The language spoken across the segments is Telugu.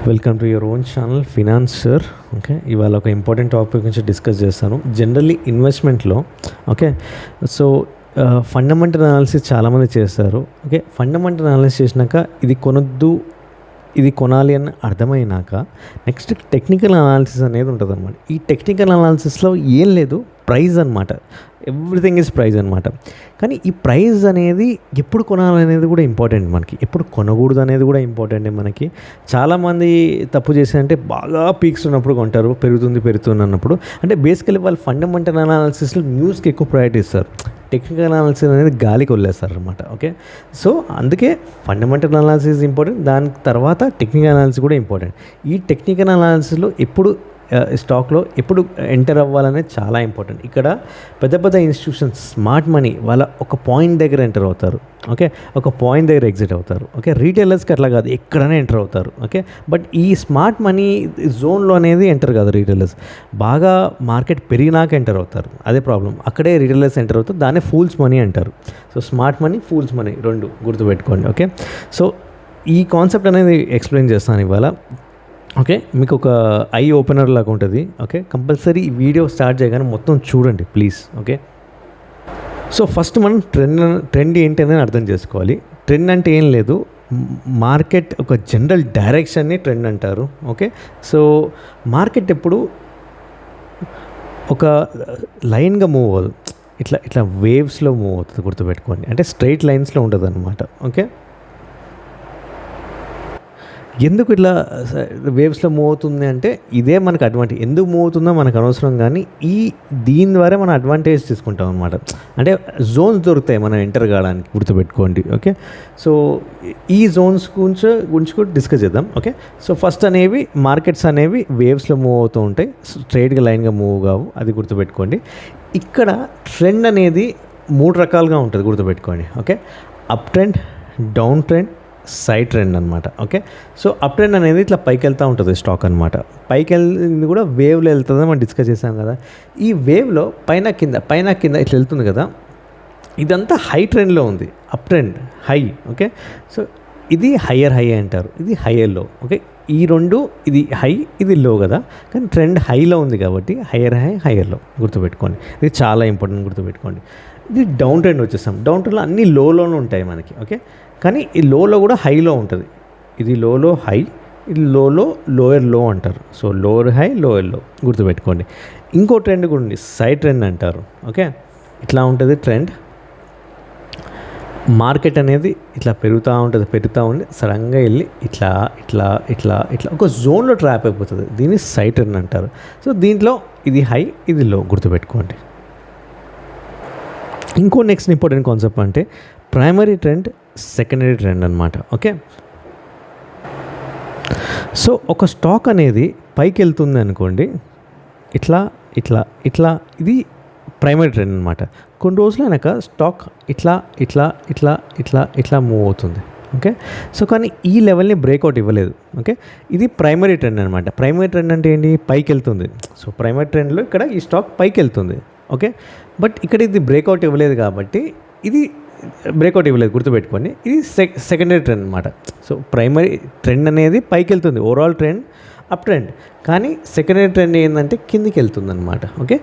Welcome to your own channel finance sir. Okay, ఇవాళ ఒక ఇంపార్టెంట్ టాపిక్ గురించి డిస్కస్ చేస్తాను. జనరల్లీ ఇన్వెస్ట్మెంట్లో ఓకే, సో ఫండమెంటల్ అనాలిసిస్ చాలామంది చేస్తారు. ఓకే, ఫండమెంటల్ అనాలిసిస్ చేసినాక ఇది కొనొద్దు, ఇది కొనాలి అని అర్థమైనాక నెక్స్ట్ టెక్నికల్ అనాలిసిస్ అనేది ఉంటుంది అనమాట. ఈ టెక్నికల్ అనాలిసిస్లో ఏం లేదు, ప్రైస్ అనమాట. ఎవ్రీథింగ్ ఈజ్ ప్రైస్ అనమాట. కానీ ఈ ప్రైస్ అనేది ఎప్పుడు కొనాలనేది కూడా ఇంపార్టెంట్ మనకి, ఎప్పుడు కొనకూడదు అనేది కూడా ఇంపార్టెంట్ మనకి. చాలామంది తప్పు చేశారంటే బాగా పీక్స్ ఉన్నప్పుడు కొంటారు, పెరుగుతుంది అన్నప్పుడు. అంటే బేసికలీ వాళ్ళు ఫండమెంటల్ అనాలిసిస్లో న్యూస్కి ఎక్కువ ప్రయారిటీ ఇస్తారు, టెక్నికల్ అనాలిసిస్ అనేది గాలికి వదిలేస్తారు అనమాట. ఓకే, సో అందుకే ఫండమెంటల్ అనాలిసిస్ ఇంపార్టెంట్, దాని తర్వాత టెక్నికల్ అనాలిసిస్ కూడా ఇంపార్టెంట్. ఈ టెక్నికల్ అనాలిసిస్లో ఎప్పుడు స్టాక్లో ఎప్పుడు ఎంటర్ అవ్వాలనేది చాలా ఇంపార్టెంట్. ఇక్కడ పెద్ద పెద్ద ఇన్స్టిట్యూషన్స్, స్మార్ట్ మనీ వాళ్ళ ఒక పాయింట్ దగ్గర ఎంటర్ అవుతారు. ఓకే, ఒక పాయింట్ దగ్గర ఎగ్జిట్ అవుతారు. ఓకే, రీటైలర్స్కి అట్లా కాదు, ఎక్కడైనా ఎంటర్ అవుతారు. ఓకే, బట్ ఈ స్మార్ట్ మనీ జోన్లో అనేది ఎంటర్ కాదు రీటైలర్స్. బాగా మార్కెట్ పెరిగినాక ఎంటర్ అవుతారు, అదే ప్రాబ్లం. అక్కడే రీటైలర్స్ ఎంటర్ అవుతారు, దాన్ని ఫూల్స్ మనీ అంటారు. So smart money, fools money రెండు గుర్తుపెట్టుకోండి. ఓకే, సో ఈ కాన్సెప్ట్ అనేది ఎక్స్ప్లెయిన్ చేస్తాను ఇవాళ. ఓకే, మీకు ఒక ఐ ఓపెనర్ లాగా ఉంటుంది. ఓకే, కంపల్సరీ ఈ వీడియో స్టార్ట్ చేయగానే మొత్తం చూడండి ప్లీజ్. ఓకే, సో ఫస్ట్ మనం ట్రెండ్ ఏంటి అనేది అర్థం చేసుకోవాలి. ట్రెండ్ అంటే ఏం లేదు, మార్కెట్ ఒక జనరల్ డైరెక్షన్ని ట్రెండ్ అంటారు. ఓకే, సో మార్కెట్ ఎప్పుడు ఒక లైన్గా మూవ్ అవ్వదు, ఇట్లా ఇట్లా వేవ్స్లో మూవ్ అవుతుంది, గుర్తుపెట్టుకోండి. అంటే స్ట్రైట్ లైన్స్లో ఉంటుంది అనమాట. ఓకే, ఎందుకు ఇట్లా వేవ్స్లో మూవ్ అవుతుంది అంటే ఇదే మనకు అడ్వాంటేజ్. ఎందుకు మూవ్ అవుతుందో మనకు అనవసరం, కానీ దీని ద్వారా మనం అడ్వాంటేజ్ తీసుకుంటాం అనమాట. అంటే జోన్స్ దొరుకుతాయి మనం ఎంటర్ కావడానికి, గుర్తుపెట్టుకోండి. ఓకే, సో ఈ జోన్స్ గురించి కూడా డిస్కస్ చేద్దాం. ఓకే, సో ఫస్ట్ అనేవి మార్కెట్స్ అనేవి వేవ్స్లో మూవ్ అవుతూ ఉంటాయి, స్ట్రైట్గా లైన్గా మూవ్ కావు, అది గుర్తుపెట్టుకోండి. ఇక్కడ ట్రెండ్ అనేది మూడు రకాలుగా ఉంటుంది, గుర్తుపెట్టుకోండి. Okay, up trend, down trend, side trend అనమాట. ఓకే, సో అప్ ట్రెండ్ అనేది ఇట్లా పైకి వెళ్తూ ఉంటుంది స్టాక్ అనమాట. పైకి వెళ్ళింది కూడా వేవ్లో వెళ్తుందని మనం డిస్కస్ చేసాం కదా. ఈ వేవ్లో పైన కింద ఇట్లా వెళ్తుంది కదా, ఇదంతా హై ట్రెండ్లో ఉంది, up trend high. Okay, so ఇది హయ్యర్ హై అంటారు, ఇది హయ్యర్ లో. ఓకే, ఈ రెండు, ఇది హై ఇది లో కదా, కానీ ట్రెండ్ హైలో ఉంది కాబట్టి హయ్యర్ లో, గుర్తుపెట్టుకోండి. ఇది చాలా ఇంపార్టెంట్, గుర్తుపెట్టుకోండి. ఇది డౌన్ ట్రెండ్ వచ్చేస్తాం. డౌన్ ట్రెండ్లో అన్ని లోలోనే ఉంటాయి మనకి. ఓకే, కానీ ఈ లోలో కూడా హైలో ఉంటుంది. ఇది లోలో హై, ఇది లోలో లోయర్ లో అంటారు. సో లోయర్ హై, లోయర్ లో, గుర్తుపెట్టుకోండి. ఇంకో ట్రెండ్ కూడా ఉంది, సైడ్ ట్రెండ్ అంటారు. ఓకే, ఇట్లా ఉంటుంది ట్రెండ్. మార్కెట్ అనేది ఇట్లా పెరుగుతూ ఉండి సడన్గా వెళ్ళి ఇట్లా ఇట్లా ఇట్లా ఇట్లా ఒక జోన్లో ట్రాప్ అయిపోతుంది, దీన్ని సైడ్ ట్రెండ్ అంటారు. సో దీంట్లో ఇది హై, ఇది లో, గుర్తుపెట్టుకోండి. ఇంకో నెక్స్ట్ ఇంపార్టెంట్ కాన్సెప్ట్ అంటే ప్రైమరీ ట్రెండ్, సెకండరీ ట్రెండ్ అనమాట. ఓకే, సో ఒక స్టాక్ అనేది పైకి వెళ్తుంది అనుకోండి, ఇట్లా ఇట్లా ఇట్లా, ఇది ప్రైమరీ ట్రెండ్ అనమాట. కొన్ని రోజులు అయినాక స్టాక్ ఇట్లా ఇట్లా ఇట్లా ఇట్లా ఇట్లా మూవ్ అవుతుంది. ఓకే, సో కానీ ఈ లెవెల్ని బ్రేక్అవుట్ ఇవ్వలేదు. ఓకే, ఇది ప్రైమరీ ట్రెండ్ అనమాట. ప్రైమరీ ట్రెండ్ అంటే ఏంటి, పైకి వెళ్తుంది. సో ప్రైమరీ ట్రెండ్లో ఇక్కడ ఈ స్టాక్ పైకి వెళ్తుంది. ఓకే, బట్ ఇక్కడ ఇది బ్రేక్అవుట్ ఇవ్వలేదు కాబట్టి ఇది బ్రేక్అవుట్ ఇవ్వలేదు, గుర్తుపెట్టుకోండి. ఇది సెకండరీ ట్రెండ్ అనమాట. సో ప్రైమరీ ట్రెండ్ అనేది పైకి వెళ్తుంది, ఓవరాల్ ట్రెండ్ అప్ ట్రెండ్, కానీ సెకండరీ ట్రెండ్ ఏంటంటే కిందికి వెళ్తుంది అనమాట. ఓకే,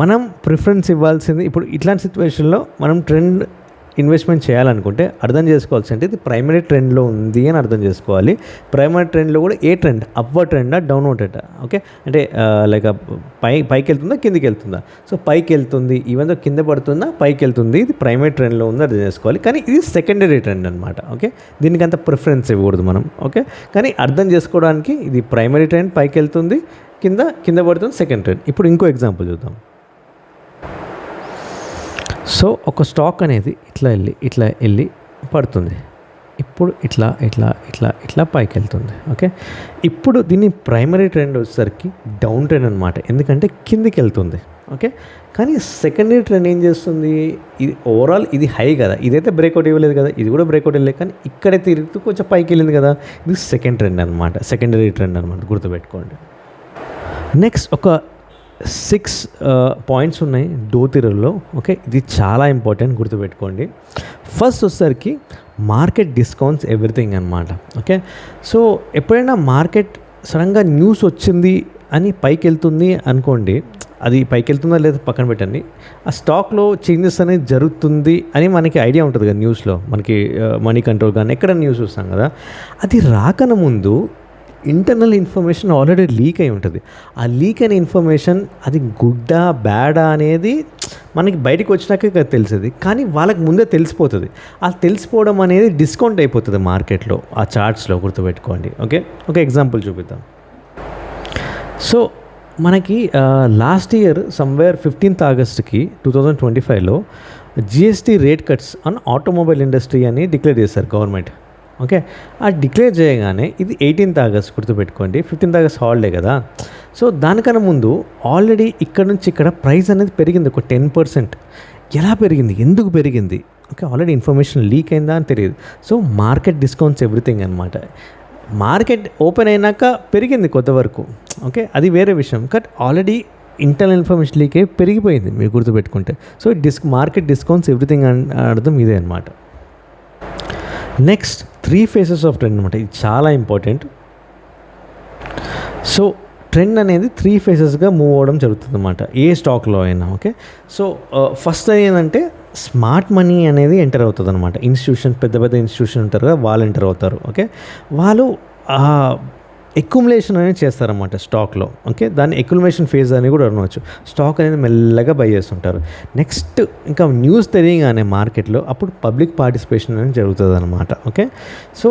మనం ప్రిఫరెన్స్ ఇవ్వాల్సింది ఇప్పుడు ఇట్లాంటి సిచ్యువేషన్లో మనం ట్రెండ్ ఇన్వెస్ట్మెంట్ చేయాలనుకుంటే అర్థం చేసుకోవాల్సి అంటే ఇది ప్రైమరీ ట్రెండ్లో ఉంది అని అర్థం చేసుకోవాలి. ప్రైమరీ ట్రెండ్లో కూడా ఏ ట్రెండ్, అప్వర్డ్ ట్రెండా, డౌన్వర్డ్ ట్రెండా. ఓకే, అంటే లైక్ పైకి వెళ్తుందా, కిందికి వెళ్తుందా. సో పైకి వెళ్తుంది, ఈవెన్ దో కింద పడుతుందా, పైకి వెళ్తుంది, ఇది ప్రైమరీ ట్రెండ్లో ఉంది అర్థం చేసుకోవాలి. కానీ ఇది సెకండరీ ట్రెండ్ అనమాట. ఓకే, దీనికి అంత ప్రిఫరెన్స్ ఇవ్వకూడదు మనం. ఓకే, కానీ అర్థం చేసుకోవడానికి ఇది ప్రైమరీ ట్రెండ్, పైకి వెళ్తుంది, కింద పడుతుంది, సెకండ్ ట్రెండ్. ఇప్పుడు ఇంకో ఎగ్జాంపుల్ చూద్దాం. సో ఒక స్టాక్ అనేది ఇట్లా వెళ్ళి పడుతుంది, ఇప్పుడు ఇట్లా పైకి వెళ్తుంది. ఓకే, ఇప్పుడు దీన్ని ప్రైమరీ ట్రెండ్ వచ్చేసరికి డౌన్ ట్రెండ్ అనమాట, ఎందుకంటే కిందికి వెళ్తుంది. ఓకే, కానీ సెకండరీ ట్రెండ్ ఏం చేస్తుంది, ఇది ఓవరాల్ ఇది హై కదా, ఇదైతే బ్రేక్అవుట్ ఇవ్వలేదు కదా, ఇది కూడా బ్రేక్అవుట్ ఇవ్వలేదు, కానీ ఇక్కడే తిరుగుతూ కొంచెం పైకి వెళ్ళింది కదా, ఇది సెకండ్ ట్రెండ్ అనమాట, సెకండరీ ట్రెండ్ అనమాట, గుర్తుపెట్టుకోండి. నెక్స్ట్ ఒక సిక్స్ పాయింట్స్ ఉన్నాయి డో థియరీలో. ఓకే, ఇది చాలా ఇంపార్టెంట్, గుర్తుపెట్టుకోండి. ఫస్ట్ వచ్చేసరికి మార్కెట్ డిస్కౌంట్స్ ఎవ్రీథింగ్ అనమాట. ఓకే, సో ఎప్పుడైనా మార్కెట్ సడన్గా న్యూస్ వచ్చింది అని పైకి వెళ్తుంది అనుకోండి, అది పైకి వెళ్తుందా లేదా పక్కన పెట్టండి, ఆ స్టాక్లో చేంజెస్ అనేది జరుగుతుంది అని మనకి ఐడియా ఉంటుంది కదా. న్యూస్లో మనకి మనీ కంట్రోల్ కానీ ఎక్కడ న్యూస్ చూస్తాం కదా, అది రాకన ముందు ఇంటర్నల్ ఇన్ఫర్మేషన్ ఆల్రెడీ లీక్ అయి ఉంటుంది. ఆ లీక్ అయిన ఇన్ఫర్మేషన్ అది గుడ్డా బ్యాడా అనేది మనకి బయటకు వచ్చినాక తెలిసేది, కానీ వాళ్ళకి ముందే తెలిసిపోతుంది. ఆ తెలిసిపోవడం అనేది డిస్కౌంట్ అయిపోతుంది మార్కెట్లో, ఆ చార్ట్స్లో, గుర్తుపెట్టుకోండి. ఓకే, ఒక ఎగ్జాంపుల్ చూపిద్దాం. సో మనకి లాస్ట్ ఇయర్ సమ్వేర్ 15th ఆగస్ట్కి 2025లో GST rate cuts on automobile industry అని డిక్లేర్ చేశారు గవర్నమెంట్. ఓకే, ఆ డిక్లేర్ చేయగానే ఇది 18th ఆగస్ట్, గుర్తుపెట్టుకోండి. 15th ఆగస్ట్ హాలిడే కదా. సో దానికన్నా ముందు ఆల్రెడీ ఇక్కడ నుంచి ఇక్కడ ప్రైస్ అనేది పెరిగింది ఒక 10%. ఎలా పెరిగింది, ఎందుకు పెరిగింది? ఓకే, ఆల్రెడీ ఇన్ఫర్మేషన్ లీక్ అయిందా అని తెలియదు. సో మార్కెట్ డిస్కౌంట్స్ ఎవ్రీథింగ్ అనమాట. మార్కెట్ ఓపెన్ అయినాక పెరిగింది కొంతవరకు. ఓకే, అది వేరే విషయం. But already internal information leak అయ్యి పెరిగిపోయింది, మీరు గుర్తుపెట్టుకుంటే. సో మార్కెట్ డిస్కౌంట్స్ ఎవ్రీథింగ్ అర్థం ఇదే అనమాట. నెక్స్ట్ 3 phases ఆఫ్ ట్రెండ్ అనమాట. ఇది చాలా ఇంపార్టెంట్. సో ట్రెండ్ అనేది 3 phases మూవ్ అవ్వడం జరుగుతుంది అనమాట, ఏ స్టాక్లో అయినా. ఓకే, సో ఫస్ట్ ఏంటంటే స్మార్ట్ మనీ అనేది ఎంటర్ అవుతుంది అనమాట. ఇన్స్టిట్యూషన్, పెద్ద పెద్ద ఇన్స్టిట్యూషన్ ఉంటారు కదా, వాళ్ళు ఎంటర్ అవుతారు. ఓకే, వాళ్ళు ఎక్యుములేషన్ అనేది చేస్తారన్నమాట స్టాక్లో. ఓకే, దాన్ని ఎక్యుములేషన్ ఫేజ్ అని కూడా అనవచ్చు. స్టాక్ అనేది మెల్లగా బై చేస్తుంటారు. నెక్స్ట్ ఇంకా న్యూస్ తెలియగానే మార్కెట్లో అప్పుడు పబ్లిక్ పార్టిసిపేషన్ అనేది జరుగుతుంది అనమాట. ఓకే, సో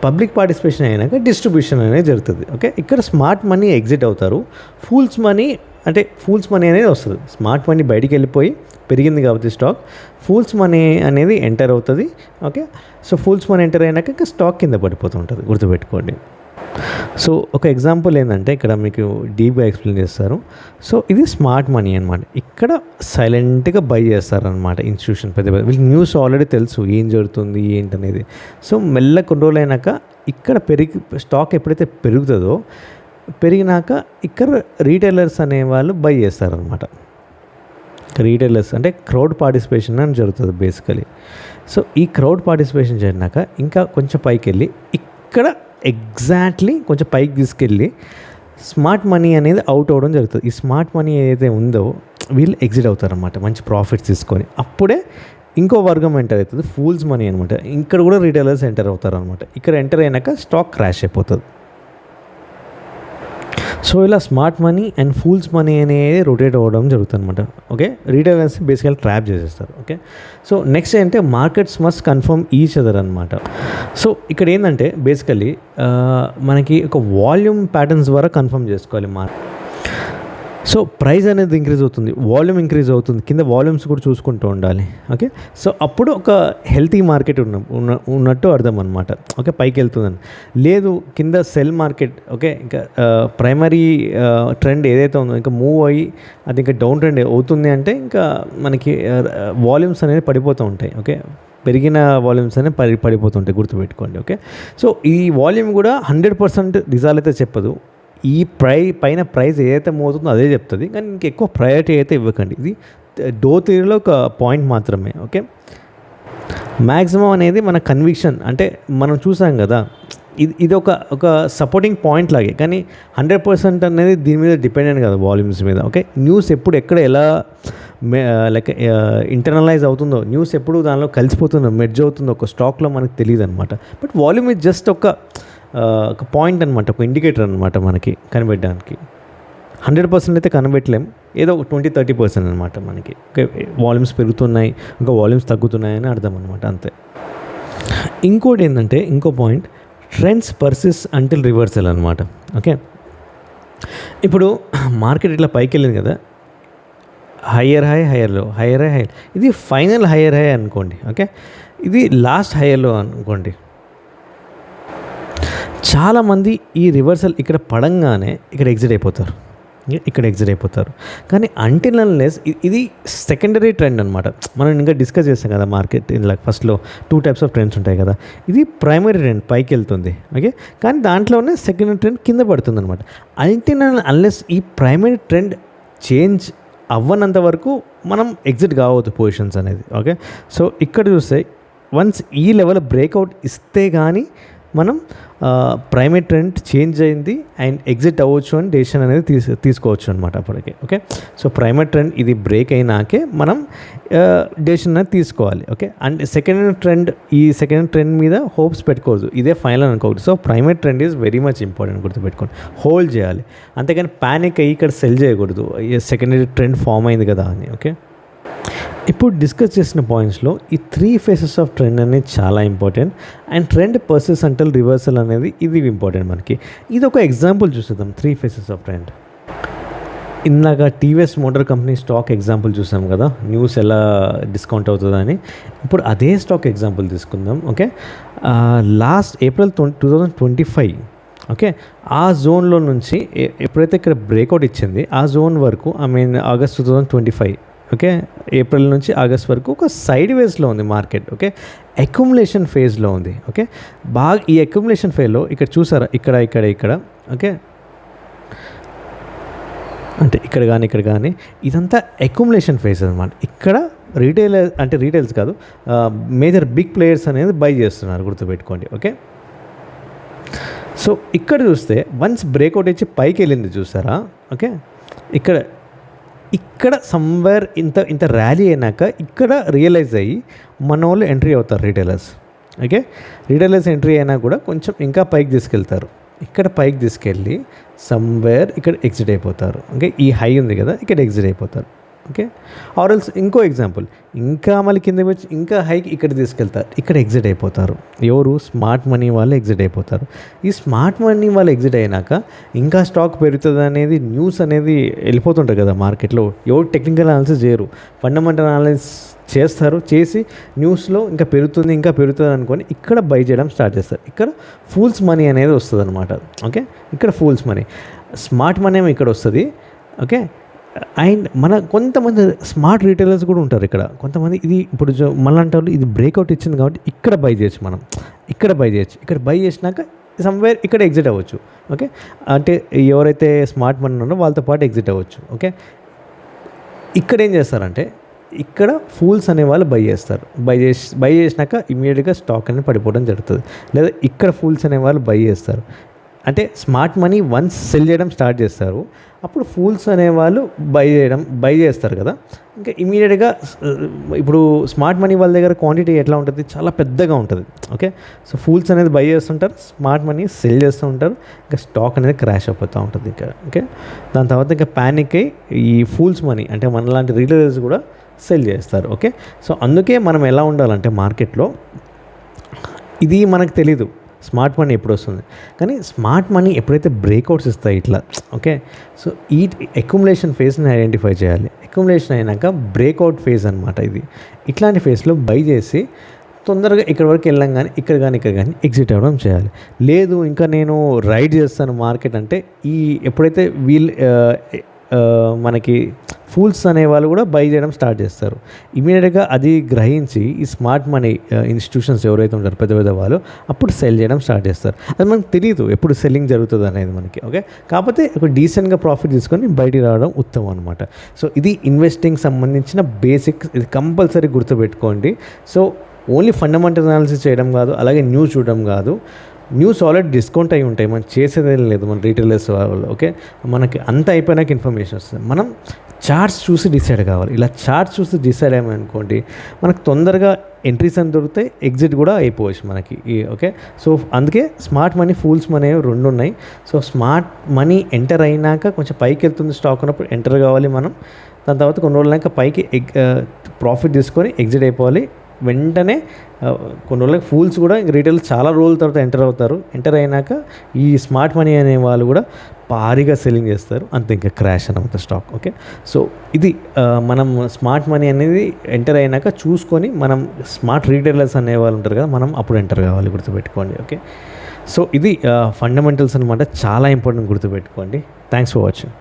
పబ్లిక్ పార్టిసిపేషన్ అయినాక డిస్ట్రిబ్యూషన్ అనేది జరుగుతుంది. ఓకే, ఇక్కడ స్మార్ట్ మనీ ఎగ్జిట్ అవుతారు. ఫూల్స్ మనీ అనేది వస్తుంది. స్మార్ట్ మనీ బయటికి వెళ్ళిపోయి పెరిగింది కాబట్టి స్టాక్, ఫూల్స్ మనీ అనేది ఎంటర్ అవుతుంది. Okay, so fools money enter అయినాక ఇంకా స్టాక్ కింద పడిపోతుంటుంది, గుర్తుపెట్టుకోండి. సో ఒక ఎగ్జాంపుల్ ఏంటంటే ఇక్కడ మీకు డీప్గా ఎక్స్ప్లెయిన్ చేస్తారు. సో ఇది స్మార్ట్ మనీ అనమాట. ఇక్కడ సైలెంట్గా బై చేస్తారనమాట ఇన్స్టిట్యూషన్, పెద్ద పెద్ద. వీళ్ళకి న్యూస్ ఆల్రెడీ తెలుసు ఏం జరుగుతుంది ఏంటనేది. సో మెల్ల కొన్ని రోజులు అయినాక ఇక్కడ స్టాక్ ఎప్పుడైతే పెరుగుతుందో, పెరిగినాక ఇక్కడ రీటైలర్స్ అనేవాళ్ళు బై చేస్తారనమాట. రీటైలర్స్ అంటే క్రౌడ్ పార్టిసిపేషన్ అని జరుగుతుంది బేసికలీ. సో ఈ క్రౌడ్ పార్టిసిపేషన్ జరిగినాక ఇంకా కొంచెం పైకి వెళ్ళి ఇక్కడ ఎగ్జాక్ట్లీ కొంచెం పైకి తీసుకెళ్ళి స్మార్ట్ మనీ అనేది అవుట్ అవ్వడం జరుగుతుంది. ఈ స్మార్ట్ మనీ ఏదైతే ఉందో వీళ్ళు ఎగ్జిట్ అవుతారన్నమాట, మంచి ప్రాఫిట్స్ తీసుకొని. అప్పుడే ఇంకో వర్గం ఎంటర్ అవుతుంది, ఫూల్స్ మనీ అనమాట. ఇక్కడ కూడా రీటైలర్స్ ఎంటర్ అవుతారనమాట. ఇక్కడ ఎంటర్ అయినాక స్టాక్ క్రాష్ అయిపోతుంది. సో ఇలా smart money and fools money అనేది రొటేట్ అవ్వడం జరుగుతుంది అనమాట. ఓకే, రీటైలర్స్ బేసికల్ ట్రాప్ చేసేస్తారు. ఓకే, సో నెక్స్ట్ ఏంటంటే markets must confirm each other అనమాట. సో ఇక్కడ ఏంటంటే బేసికలీ మనకి ఒక వాల్యూమ్ ప్యాటర్న్స్ ద్వారా కన్ఫర్మ్ చేసుకోవాలి మార్కెట్. సో ప్రైస్ అనేది ఇంక్రీజ్ అవుతుంది, వాల్యూమ్ ఇంక్రీజ్ అవుతుంది, కింద వాల్యూమ్స్ కూడా చూసుకుంటూ ఉండాలి. ఓకే, సో అప్పుడు ఒక హెల్తీ మార్కెట్ ఉన్నట్టు అర్థం అనమాట. ఓకే, పైకి వెళ్తుందని. లేదు కింద సెల్ మార్కెట్, ఓకే, ఇంకా ప్రైమరీ ట్రెండ్ ఏదైతే ఉందో ఇంకా మూవ్ అయ్యి అది ఇంకా డౌన్ ట్రెండ్ అవుతుంది అంటే ఇంకా మనకి వాల్యూమ్స్ అనేది పడిపోతూ ఉంటాయి. ఓకే, పెరిగిన వాల్యూమ్స్ అనేవి పడిపోతుంటాయి, గుర్తుపెట్టుకోండి. ఓకే, సో ఈ వాల్యూమ్ కూడా 100% రిజల్ట్ అయితే చెప్పదు. ఈ పైన ప్రైస్ ఏదైతే మోతుందో అదే చెప్తుంది, కానీ ఇంకెక్కువ ప్రయారిటీ అయితే ఇవ్వకండి. ఇది డో థియరీలో ఒక పాయింట్ మాత్రమే. ఓకే, మ్యాక్సిమం అనేది మన కన్విక్షన్, అంటే మనం చూసాం కదా, ఇది ఒక సపోర్టింగ్ పాయింట్ లాగే, కానీ 100% అనేది దీని మీద డిపెండెంట్ కదా, వాల్యూమ్స్ మీద. ఓకే, న్యూస్ ఎప్పుడు ఎక్కడ ఎలా లైక్ ఇంటర్నలైజ్ అవుతుందో, న్యూస్ ఎప్పుడు దానిలో కలిసిపోతుందో, మెర్జ్ అవుతుందో ఒక స్టాక్లో మనకు తెలియదు అనమాట. బట్ వాల్యూమ్ ఇస్ జస్ట్ ఒక పాయింట్ అనమాట, ఒక ఇండికేటర్ అనమాట మనకి కనిపెట్టడానికి. 100% అయితే కనిపెట్టలేం, ఏదో 20-30% అనమాట మనకి. ఓకే, వాల్యూమ్స్ పెరుగుతున్నాయి, ఇంకా వాల్యూమ్స్ తగ్గుతున్నాయని అర్థం అనమాట, అంతే. ఇంకోటి ఏంటంటే ఇంకో point, trends persist until reversal అనమాట. ఓకే, ఇప్పుడు మార్కెట్ ఇట్లా పైకి వెళ్ళింది కదా, హయ్యర్ హై, హయ్యర్ లో, హయ్యర్ హై, హైయర్, ఇది ఫైనల్ హయ్యర్ హై అనుకోండి. ఓకే, ఇది లాస్ట్ హయ్యర్ లో అనుకోండి. చాలామంది ఈ రివర్సల్ ఇక్కడ పడంగానే ఇక్కడ ఎగ్జిట్ అయిపోతారు. కానీ అంటిల్ అన్లెస్ ఇది సెకండరీ ట్రెండ్ అనమాట. మనం ఇంకా డిస్కస్ చేస్తాం కదా మార్కెట్ ఇలా ఫస్ట్లో 2 types ఆఫ్ ట్రెండ్స్ ఉంటాయి కదా. ఇది ప్రైమరీ ట్రెండ్ పైకి వెళ్తుంది. ఓకే, కానీ దాంట్లోనే సెకండరీ ట్రెండ్ కింద పడుతుంది అనమాట. అంటిల్ అన్లెస్ ఈ ప్రైమరీ ట్రెండ్ చేంజ్ అవ్వనంత వరకు మనం ఎగ్జిట్ కావద్దు పొజిషన్స్ అనేది. ఓకే, సో ఇక్కడ చూస్తే వన్స్ ఈ లెవెల్ బ్రేక్అవుట్ ఇస్తే కానీ మనం ప్రైమరీ ట్రెండ్ చేంజ్ అయింది అండ్ ఎగ్జిట్ అవ్వచ్చు అని డెసిషన్ అనేది తీసుకోవచ్చు అనమాట అప్పటికి. ఓకే, సో ప్రైమరీ ట్రెండ్ ఇది బ్రేక్ అయినాకే మనం డెసిషన్ అనేది తీసుకోవాలి. ఓకే, అండ్ ఈ సెకండ్ ట్రెండ్ మీద హోప్స్ పెట్టుకోవద్దు, ఇదే ఫైనల్ అనుకోవద్దు. So primary trend is very much important, గుర్తుపెట్టుకోండి. హోల్డ్ చేయాలి, అంతేకాని ప్యానిక్ అయ్యి ఇక్కడ సెల్ చేయకూడదు, సెకండరీ ట్రెండ్ ఫామ్ అయింది కదా అని. ఓకే, ఇప్పుడు డిస్కస్ చేసిన పాయింట్స్లో ఈ 3 ఫేసెస్ ఆఫ్ ట్రెండ్ అనేది చాలా important. And trend persist until reversal అనేది ఇది ఇంపార్టెంట్ మనకి. ఇది ఒక ఎగ్జాంపుల్ చూసేద్దాం 3 ఫేసెస్ ఆఫ్ ట్రెండ్. ఇందాక TVS motor company stock example చూసాం కదా, న్యూస్ ఎలా డిస్కౌంట్ అవుతుందని. ఇప్పుడు అదే స్టాక్ ఎగ్జాంపుల్ తీసుకుందాం. ఓకే, లాస్ట్ ఏప్రిల్ 2025 ఓకే, ఆ జోన్లో నుంచి ఎప్పుడైతే ఇక్కడ బ్రేక్అవుట్ ఇచ్చింది ఆ జోన్ వరకు ఆగస్ట్ 2025 ఓకే, ఏప్రిల్ నుంచి ఆగస్ట్ వరకు ఒక సైడ్ వేస్లో ఉంది మార్కెట్. ఓకే, అక్యుములేషన్ ఫేజ్లో ఉంది. ఓకే, బాగా ఈ అక్యుములేషన్ ఫేజ్లో ఇక్కడ చూసారా, ఇక్కడ ఓకే, అంటే ఇక్కడ కానీ ఇదంతా అక్యుములేషన్ ఫేజ్ అనమాట. ఇక్కడ రీటైల్స్ కాదు, మేజర్ బిగ్ ప్లేయర్స్ అనేది బై చేస్తున్నారు, గుర్తుపెట్టుకోండి. ఓకే, సో ఇక్కడ చూస్తే వన్స్ బ్రేక్అవుట్ ఇచ్చి పైకి వెళ్ళింది చూసారా. ఓకే, ఇక్కడ సమ్వేర్ ఇంత ర్యాలీ అయినాక ఇక్కడ రియలైజ్ అయ్యి మన వాళ్ళు ఎంట్రీ అవుతారు రీటైలర్స్. ఓకే, రీటైలర్స్ ఎంట్రీ అయినా కూడా కొంచెం ఇంకా పైకి తీసుకెళ్తారు, ఇక్కడ పైకి తీసుకెళ్ళి సమ్వేర్ ఇక్కడ ఎగ్జిట్ అయిపోతారు. ఓకే, ఈ హై ఉంది కదా, ఇక్కడ ఎగ్జిట్ అయిపోతారు. ఓకే, ఆర్ఎల్స్ ఇంకో ఎగ్జాంపుల్, ఇంకా మళ్ళీ కింద వచ్చి ఇంకా హైకి ఇక్కడ తీసుకెళ్తారు, ఇక్కడ ఎగ్జిట్ అయిపోతారు. ఎవరు? స్మార్ట్ మనీ వాళ్ళు ఎగ్జిట్ అయిపోతారు. ఈ స్మార్ట్ మనీ వాళ్ళు ఎగ్జిట్ అయినాక ఇంకా స్టాక్ పెరుగుతుంది అనేది న్యూస్ అనేది వెళ్ళిపోతుంటుంది కదా మార్కెట్లో. ఎవరు టెక్నికల్ అనాలిసిస్ చేయరు, ఫండమెంటల్ అనాలిసిస్ చేస్తారు. చేసి న్యూస్లో ఇంకా పెరుగుతుంది అనుకొని ఇక్కడ బై చేయడం స్టార్ట్ చేస్తారు. ఇక్కడ ఫూల్స్ మనీ అనేది వస్తుంది అనమాట. ఓకే, ఇక్కడ ఫూల్స్ మనీ, స్మార్ట్ మనీ ఏమో ఇక్కడ వస్తుంది. ఓకే, అండ్ కొంతమంది స్మార్ట్ రీటైలర్స్ కూడా ఉంటారు ఇక్కడ. కొంతమంది ఇది ఇప్పుడు మళ్ళీ ఇది బ్రేక్అవుట్ ఇచ్చింది కాబట్టి ఇక్కడ బై చేయొచ్చు, మనం ఇక్కడ బై చేసినాక సమ్వేర్ ఇక్కడ ఎగ్జిట్ అవ్వచ్చు. ఓకే, అంటే ఎవరైతే స్మార్ట్ మనీ ఉన్నారో వాళ్ళతో పాటు ఎగ్జిట్ అవ్వచ్చు. ఓకే, ఇక్కడ ఏం చేస్తారంటే ఇక్కడ ఫూల్స్ అనే వాళ్ళు బై చేస్తారు. బై చేసినాక ఇమీడియట్గా స్టాక్ అనేది పడిపోవడం జరుగుతుంది. లేదా ఇక్కడ ఫూల్స్ అనే వాళ్ళు బై చేస్తారు, అంటే స్మార్ట్ మనీ వన్స్ సెల్ చేయడం స్టార్ట్ చేస్తారు, అప్పుడు ఫూల్స్ అనేవాళ్ళు బై చేస్తారు కదా. ఇంకా ఇమీడియట్గా ఇప్పుడు స్మార్ట్ మనీ వాళ్ళ దగ్గర క్వాంటిటీ ఎట్లా ఉంటుంది, చాలా పెద్దగా ఉంటుంది. ఓకే, సో ఫూల్స్ అనేది బై చేస్తుంటారు, స్మార్ట్ మనీ సెల్ చేస్తూ ఉంటారు, ఇంకా స్టాక్ అనేది క్రాష్ అయిపోతూ ఉంటుంది ఇక్కడ. ఓకే, దాని తర్వాత ఇంకా ప్యానిక్ అయ్యి ఈ ఫూల్స్ మనీ అంటే మనలాంటి రీటైలర్స్ కూడా సెల్ చేస్తారు. ఓకే, సో అందుకే మనం ఎలా ఉండాలంటే మార్కెట్లో ఇది మనకు తెలీదు స్మార్ట్ మనీ ఎప్పుడు వస్తుంది, కానీ స్మార్ట్ మనీ ఎప్పుడైతే బ్రేక్అవుట్స్ ఇస్తాయి ఇట్లా. ఓకే, సో ఈ అక్యుములేషన్ ఫేజ్ని ఐడెంటిఫై చేయాలి. అక్యుములేషన్ అయినాక బ్రేక్అవుట్ ఫేజ్ అనమాట ఇది. ఇట్లాంటి ఫేజ్లో బై చేసి తొందరగా ఇక్కడ వరకు వెళ్ళాం కానీ ఇక్కడ కానీ ఎగ్జిట్ అవ్వడం చేయాలి. లేదు ఇంకా నేను రైడ్ చేస్తాను మార్కెట్ అంటే ఎప్పుడైతే మనకి ఫూల్స్ అనేవాళ్ళు కూడా బై చేయడం స్టార్ట్ చేస్తారు. ఇమీడియట్గా అది గ్రహించి ఈ స్మార్ట్ మనీ ఇన్స్టిట్యూషన్స్ ఎవరైతే ఉంటారో పెద్ద వాళ్ళు అప్పుడు సెల్ చేయడం స్టార్ట్ చేస్తారు. అది మనకు తెలియదు ఎప్పుడు సెల్లింగ్ జరుగుతుంది అనేది మనకి. ఓకే, కాకపోతే ఒక డీసెంట్గా ప్రాఫిట్ తీసుకొని బయటికి రావడం ఉత్తమం అనమాట. సో ఇది ఇన్వెస్టింగ్ సంబంధించిన బేసిక్స్, ఇది కంపల్సరీ గుర్తుపెట్టుకోండి. సో ఓన్లీ ఫండమెంటల్ అనాలిసిస్ చేయడం కాదు, అలాగే న్యూస్ చూడడం కాదు. న్యూస్ ఆల్రెడీ డిస్కౌంట్ అయి ఉంటాయి, మనం చేసేదేం లేదు మన రీటైలర్స్ వాళ్ళు. ఓకే, మనకి అంత అయిపోయినాక ఇన్ఫర్మేషన్ వస్తుంది, మనం చార్ట్స్ చూసి డిసైడ్ కావాలి. ఇలా చార్ట్స్ చూసి డిసైడ్ అయ్యామనుకోండి మనకు తొందరగా ఎంట్రీస్ అని దొరికితే ఎగ్జిట్ కూడా అయిపోవచ్చు మనకి. ఓకే, సో అందుకే స్మార్ట్ మనీ ఫూల్స్ మనీ రెండు ఉన్నాయి. సో స్మార్ట్ మనీ ఎంటర్ అయినాక కొంచెం పైకి వెళ్తుంది స్టాక్ ఉన్నప్పుడు ఎంటర్ కావాలి మనం. దాని తర్వాత కొన్ని రోజులైనాక పైకి ప్రాఫిట్ తీసుకొని ఎగ్జిట్ అయిపోవాలి. వెంటనే కొన్ని రోజులకి ఫూల్స్ కూడా రీటైల్ చాలా రోజుల తర్వాత ఎంటర్ అవుతారు. ఎంటర్ అయినాక ఈ స్మార్ట్ మనీ అనే వాళ్ళు కూడా భారీగా సెల్లింగ్ చేస్తారు, అంతే ఇంకా క్రాష్ అనమాట స్టాక్. ఓకే, సో ఇది మనం స్మార్ట్ మనీ అనేది ఎంటర్ అయినాక చూసుకొని మనం స్మార్ట్ రీటైలర్స్ అనే వాళ్ళు ఉంటారు కదా, మనం అప్పుడు ఎంటర్ కావాలి, గుర్తుపెట్టుకోండి. ఓకే, సో ఇది ఫండమెంటల్స్ అనమాట, చాలా ఇంపార్టెంట్, గుర్తుపెట్టుకోండి. Thanks for watching.